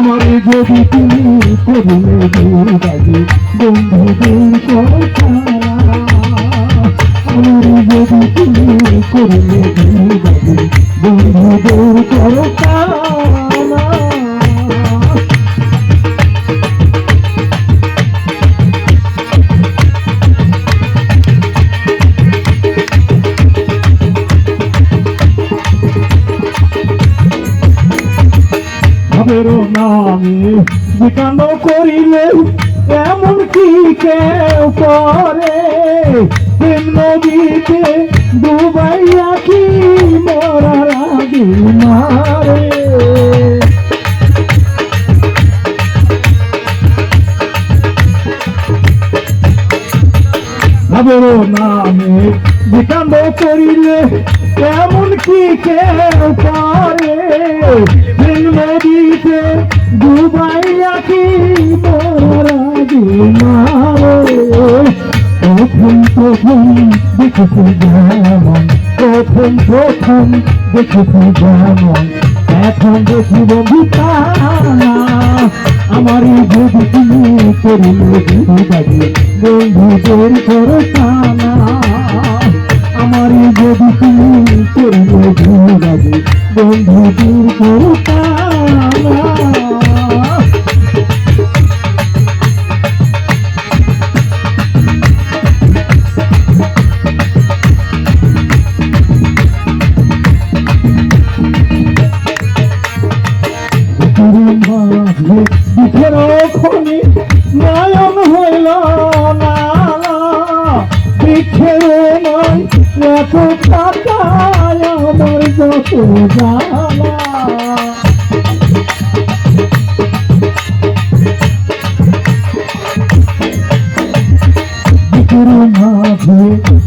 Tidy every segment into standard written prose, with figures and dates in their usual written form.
আমার যদি তুমি করলে দুর্গাজি বন্ধুদের কথা আমার যদি তুমি করলে দুর্গাজি বন্ধুদের কথা নামে বিকান করিলে এমন কি কেউ করে প্রেম নদীতে ডুবাইয়া কি মরার আগে মারে ভাবের নামে বিকান করিলে এমন কি কেউ করে প্রেম নদীতে ডুবাইয়া কি মরাগি মারে প্রথম দেখেছি যেমন প্রথম দেখেছি যেমন এখন দেখি বন্ধু আমার যদি তুমি করিলে দুর্গাজি বন্ধুদের করো টানা আমার যদি তুমি করিলে দুর্গাজি বন্ধুদের করো টানা দুঃখের খনি নয়ন হইল না বৃক্ষের নয় এত টাকায় আমার যত জ্বালা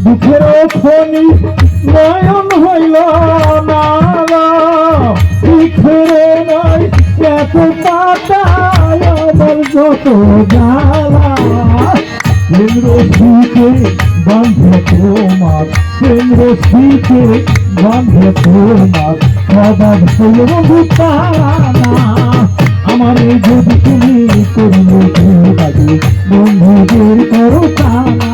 দুঃখের খনি নয়ন হইল না বৃক্ষের নয় এত পাতায় আমার যত জ্বালা রশিকে বাঁধে তোমার রশিকে বাঁধে তোমার সবাব হল টানা আমার যদি তুমি করলে দুর্গাজি বন্ধুদের করো টানা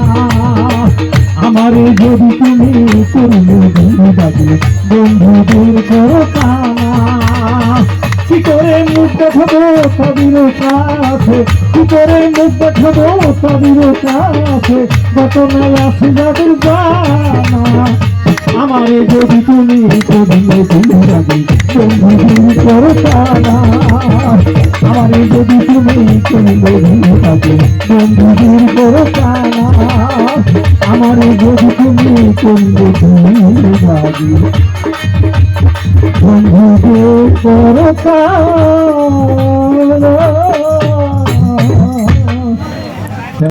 আমার যদি তুমি করলে দুর্গাজি বন্ধুদের করো টানা কি করে মুখ দেখাবো তাদের কাছে কি করে মুখ দেখাবো তাদের কাছে ঘটনায় আছে যাদের জানা আমার যদি তুমি করলে দুর্গাজি বন্ধুদের করো টানা আমার যদি তুমি করলে দুর্গাজি বন্ধুদের করো টানা আমার যদি তুমি করলে দুর্গাজি বন্ধুদের করো টানা